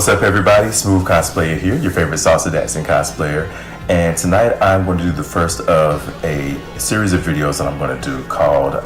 What's up, everybody? Smooth Cosplayer here, your favorite salsa dancing cosplayer. And tonight I'm going to do the first of a series of videos that I'm going to do called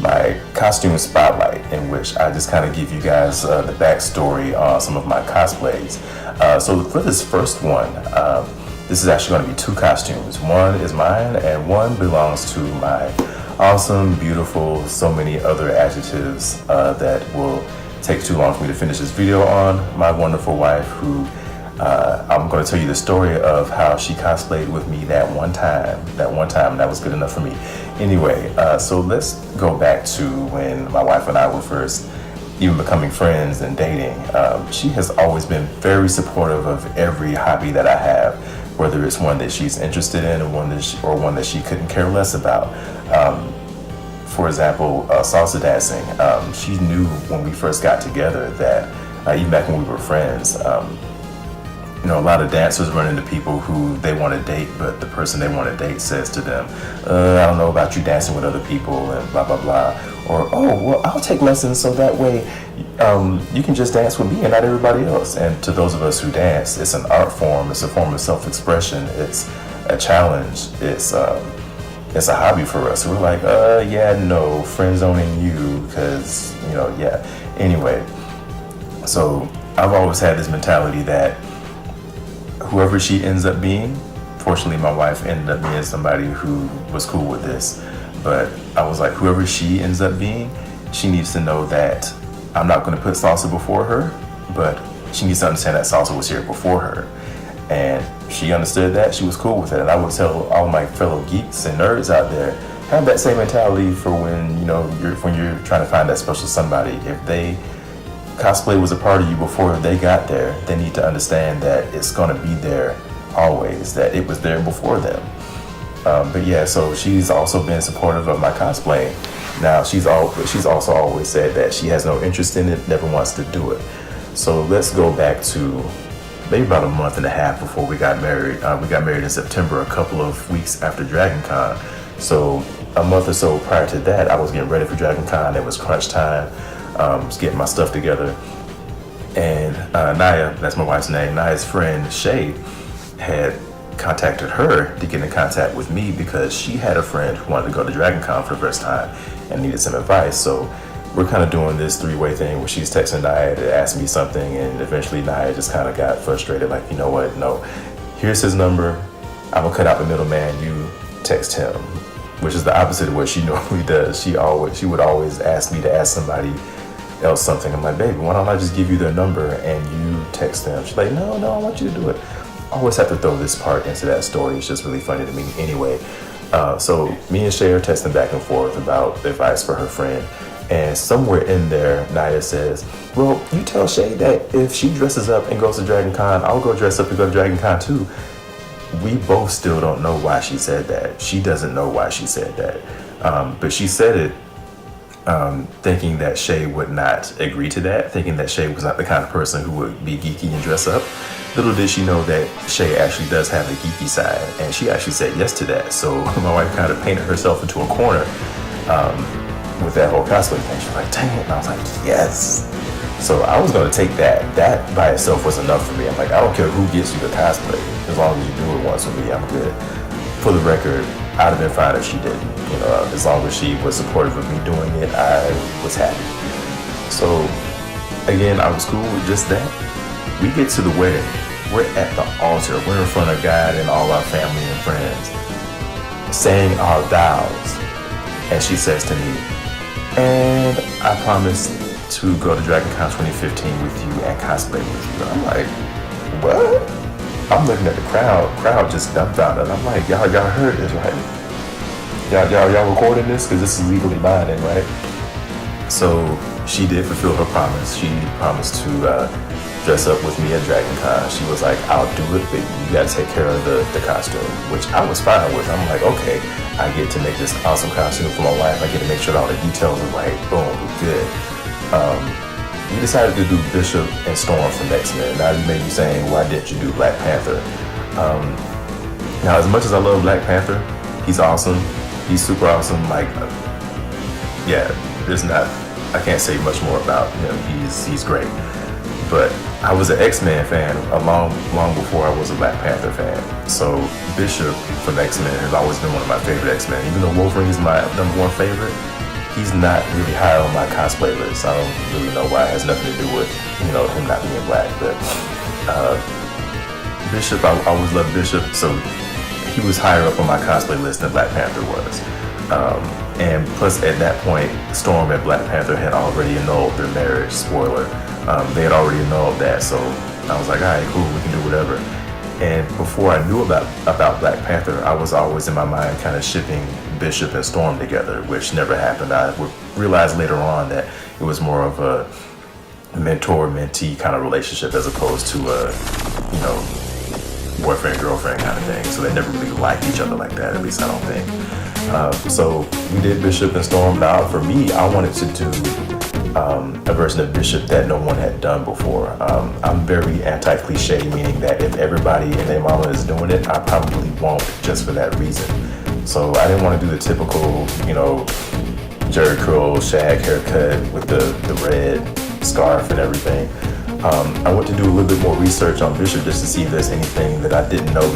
my costume spotlight, in which I just kind of give you guys the backstory on some of my cosplays. So for this first one, this is actually going to be two costumes. One is mine and one belongs to my awesome, beautiful, so many other adjectives that will take too long for me to finish this video on. My wonderful wife, who I'm going to tell you the story of how she cosplayed with me that one time. That was good enough for me. Anyway, so let's go back to when my wife and I were first even becoming friends and dating. She has always been very supportive of every hobby that I have, whether it's one that she's interested in or one that she couldn't care less about. For example, salsa dancing. She knew when we first got together that even back when we were friends, a lot of dancers run into people who they want to date, but the person they want to date says to them, I don't know about you dancing with other people and blah, blah, blah. Or, oh, well, I'll take lessons so that way you can just dance with me and not everybody else. And to those of us who dance, it's an art form, it's a form of self-expression, it's a challenge, it's a hobby for us. So we're like, no, friend zoning you, because, yeah. Anyway, so I've always had this mentality that whoever she ends up being, fortunately my wife ended up being somebody who was cool with this, but I was like, whoever she ends up being, she needs to know that I'm not going to put salsa before her, but she needs to understand that salsa was here before her. And she understood that, she was cool with it. And I would tell all my fellow geeks and nerds out there, have that same mentality for when you're trying to find that special somebody. If cosplay was a part of you before they got there, they need to understand that it's going to be there always, that it was there before them. But yeah, so she's also been supportive of my cosplay. Now she's also always said that she has no interest in it, never wants to do it. So let's go back to maybe about a month and a half before we got married. We got married in September, a couple of weeks after Dragon Con. So a month or so prior to that, I was getting ready for Dragon Con. It was crunch time. Was getting my stuff together. And Naya, that's my wife's name, Naya's friend Shay had contacted her to get in contact with me because she had a friend who wanted to go to Dragon Con for the first time and needed some advice. So we're kind of doing this three-way thing where she's texting Naya to ask me something, and eventually Naya just kind of got frustrated, like, you know what, no, here's his number, I'm gonna cut out the middleman, you text him, which is the opposite of what she normally does. She would always ask me to ask somebody else something. I'm like, baby, why don't I just give you their number and you text them? She's like, no, I want you to do it. I always have to throw this part into that story. It's just really funny to me anyway. So me and Shay are texting back and forth about advice for her friend. And somewhere in there, Naya says, well, you tell Shay that if she dresses up and goes to Dragon Con, I'll go dress up and go to Dragon Con too. We both still don't know why she said that. She doesn't know why she said that. But she said it thinking that Shay would not agree to that, thinking that Shay was not the kind of person who would be geeky and dress up. Little did she know that Shay actually does have a geeky side, and she actually said yes to that. So my wife kind of painted herself into a corner with that whole cosplay thing. She was like, dang it. And I was like, yes. So I was going to take that. That by itself was enough for me. I'm like, I don't care who gets you the cosplay. As long as you do it once with me, I'm good. For the record, I'd have been fine if she didn't. As long as she was supportive of me doing it, I was happy. So again, I was cool with just that. We get to the wedding. We're at the altar. We're in front of God and all our family and friends, saying our vows. And she says to me, and I promise to go to Dragon Con 2015 with you and cosplay with you. I'm like, what? I'm looking at the crowd just dumbfounded. I'm like, y'all heard this, right? Y'all recording this? Because this is legally binding, right? So she did fulfill her promise. She promised to dress up with me at Dragon Con. She was like, I'll do it, but you gotta take care of the costume, which I was fine with. I'm like, okay, I get to make this awesome costume for my wife. I get to make sure all the details are right. Boom, we're good. We decided to do Bishop and Storm from X-Men. Now you may be saying, why didn't you do Black Panther? Now, as much as I love Black Panther, he's awesome. He's super awesome. Like, I can't say much more about him. He's great. but I was an X-Men fan long before I was a Black Panther fan. So Bishop from X-Men has always been one of my favorite X-Men. Even though Wolverine is my #1 favorite, he's not really high on my cosplay list. I don't really know why. It has nothing to do with, you know, him not being black. But Bishop, I always loved Bishop, so he was higher up on my cosplay list than Black Panther was. And plus, at that point, Storm and Black Panther had already annulled their marriage. Spoiler. They had already annulled that, so I was like, all right, cool, we can do whatever. And before I knew about Black Panther, I was always in my mind kind of shipping Bishop and Storm together, which never happened. I would realize later on that it was more of a mentor-mentee kind of relationship as opposed to a, you know, boyfriend-girlfriend kind of thing. So they never really liked each other like that, at least I don't think. So we did Bishop and Storm. Now, for me, I wanted to do a version of Bishop that no one had done before. I'm very anti-cliche, meaning that if everybody and their mama is doing it, I probably won't, just for that reason. So I didn't want to do the typical, you know, Jerry curl, shag haircut with the red scarf and everything. I went to do a little bit more research on Bishop just to see if there's anything that I didn't know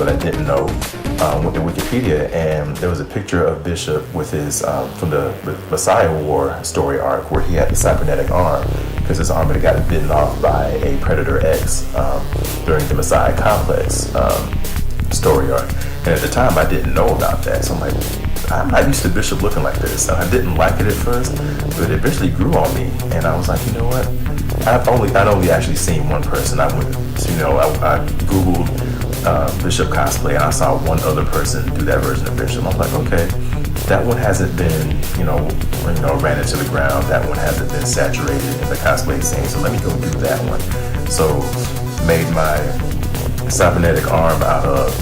with the Wikipedia, and there was a picture of Bishop with his from the Messiah War story arc where he had the cybernetic arm because his arm had gotten bitten off by a Predator X during the Messiah Complex story arc. And at the time I didn't know about that, so I'm like, I'm not used to Bishop looking like this. And I didn't like it at first, but it eventually grew on me, and I was like, you know what? I'd only actually seen one person. I went, you know, I Googled Bishop cosplay, and I saw one other person do that version of Bishop. I was like, okay, that one hasn't been, you know, ran into the ground. That one hasn't been saturated in the cosplay scene. So let me go do that one. So made my cybernetic arm out of.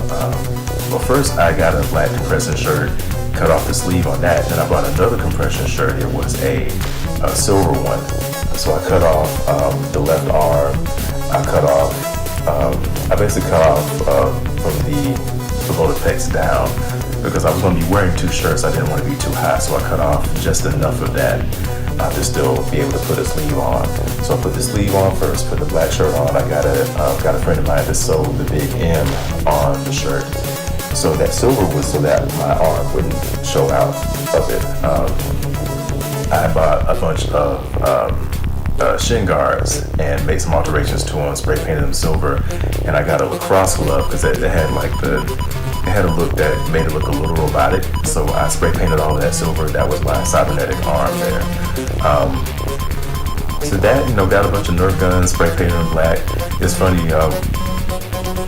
Well, first I got a black compression shirt, cut off the sleeve on that. Then I bought another compression shirt. It was a silver one. So I cut off the left arm. I basically cut off from the below the pecs down because I was going to be wearing two shirts. I didn't want to be too hot, so I cut off just enough of that to still be able to put a sleeve on. So I put the sleeve on first, put the black shirt on. I got a friend of mine that sewed the big M on the shirt. So that silver was so that my arm wouldn't show out of it. I bought a bunch of shin guards and made some alterations to them, spray painted them silver, and I got a lacrosse glove because it had a look that made it look a little robotic. So I spray painted all of that silver. That was my cybernetic arm there. So that, you know, got a bunch of Nerf guns, spray painted them black. It's funny.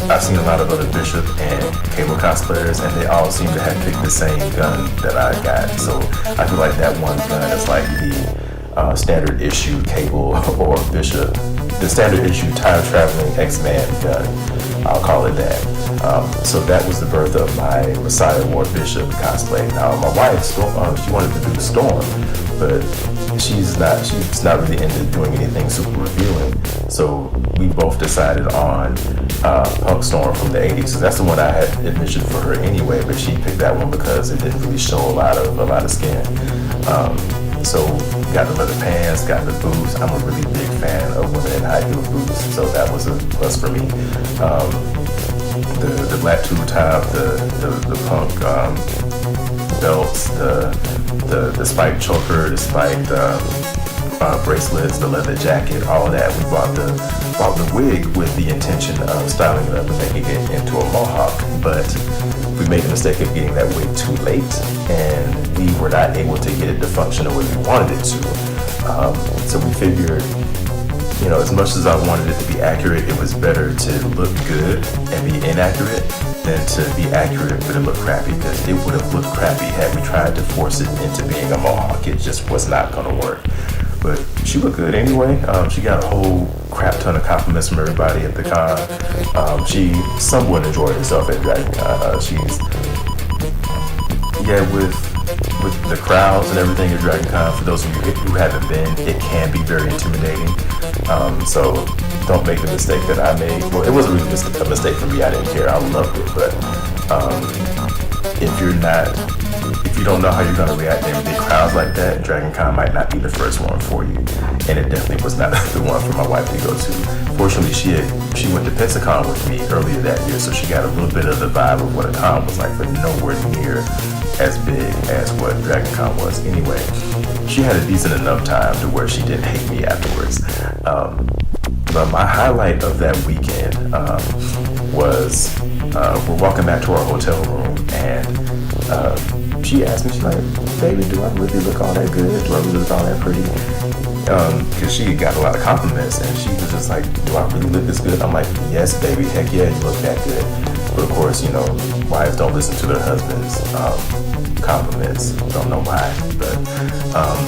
I've seen a lot of other Bishop and Cable cosplayers, and they all seem to have picked the same gun that I got. So I feel like that one gun is like the standard issue Cable or Bishop, the standard issue time traveling X-Man gun. I'll call it that. So that was the birth of my Messiah War Bishop cosplay. Now my wife, she wanted to do Storm, but she's not really into doing anything super revealing. So we both decided on Punk Storm from the 80s. So that's the one I had envisioned for her anyway, but she picked that one because it didn't really show a lot of skin. So got the leather pants, got the boots. I'm a really big fan of women in high heel boots, so that was a plus for me. The black tube top, the punk belts, the spiked choker, the spiked bracelets, the leather jacket, all of that. We bought the wig with the intention of styling it up and making it into a mohawk, but we made the mistake of getting that wig too late, and we were not able to get it to function the way we wanted it to. So we figured, you know, as much as I wanted it to be accurate, it was better to look good and be inaccurate than to be accurate but it looked crappy, because it would have looked crappy had we tried to force it into being a mohawk. It just was not going to work. But she looked good anyway. She got a whole crap ton of compliments from everybody at the con. She somewhat enjoyed herself at Dragon Con. With the crowds and everything at Dragon Con, for those of you who haven't been, it can be very intimidating. So don't make the mistake that I made. Well, it wasn't really a mistake for me. I didn't care. I loved it. But if you don't know how you're going to react in big crowds like that, Dragon Con might not be the first one for you. And it definitely was not the one for my wife to go to. Fortunately, she went to Pensacon with me earlier that year, so she got a little bit of the vibe of what a con was like, but nowhere near as big as what Dragon Con was. Anyway, she had a decent enough time to where she didn't hate me afterwards. But my highlight of that weekend was we're walking back to our hotel room, and she asked me, she's like, baby, do I really look all that good? Do I really look all that pretty? Because she got a lot of compliments, and she was just like, do I really look this good? I'm like, yes, baby, heck yeah, you look that good. But of course, you know, wives don't listen to their husbands' compliments. Don't know why, but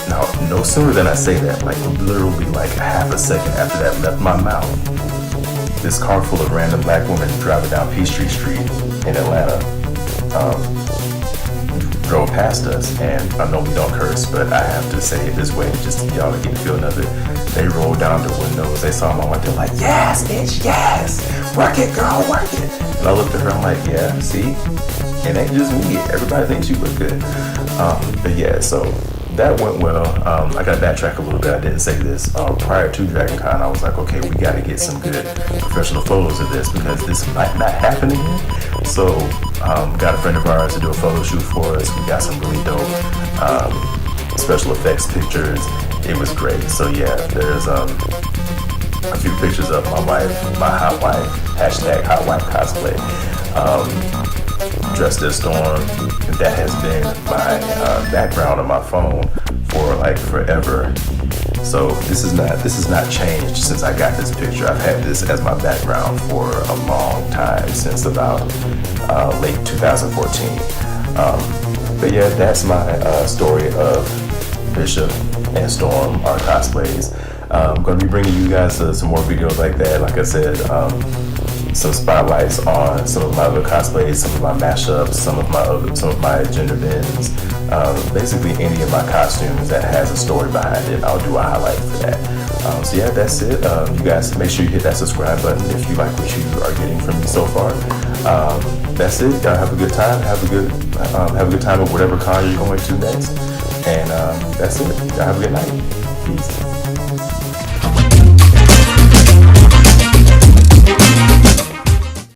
now, no sooner than I say that, like literally like half a second after that left my mouth, this car full of random black women driving down Peachtree Street in Atlanta drove past us, and I know we don't curse, but I have to say it this way, just y'all to get the feeling of it. They rolled down the windows, they saw my wife, they're like, yes, bitch, yes, work it, girl, work it. And I looked at her, I'm like, yeah, see, it ain't just me, everybody thinks you look good. But yeah, so that went well. I got to backtrack a little bit. I didn't say this. Prior to Dragon Con, I was like, okay, we got to get some good professional photos of this because this might not happen again. So, got a friend of ours to do a photo shoot for us. We got some really dope special effects pictures. It was great. So yeah, there's a few pictures of my wife, my hot wife, hashtag hot wife cosplay. Dressed as Storm. That has been my background on my phone for like forever. So this is not changed since I got this picture. I've had this as my background for a long time, since about late 2014. But yeah, that's my story of Bishop and Storm, our cosplays. I'm going to be bringing you guys some more videos like that. Like I said, some spotlights on some of my other cosplays, some of my mashups, some of my gender bends, basically any of my costumes that has a story behind it. I'll do a highlight for that. So yeah, that's it. You guys make sure you hit that subscribe button if you like what you are getting from me so far. That's it. Y'all have a good time. Have a good time at whatever con you're going to next. And that's it. Y'all have a good night. Peace.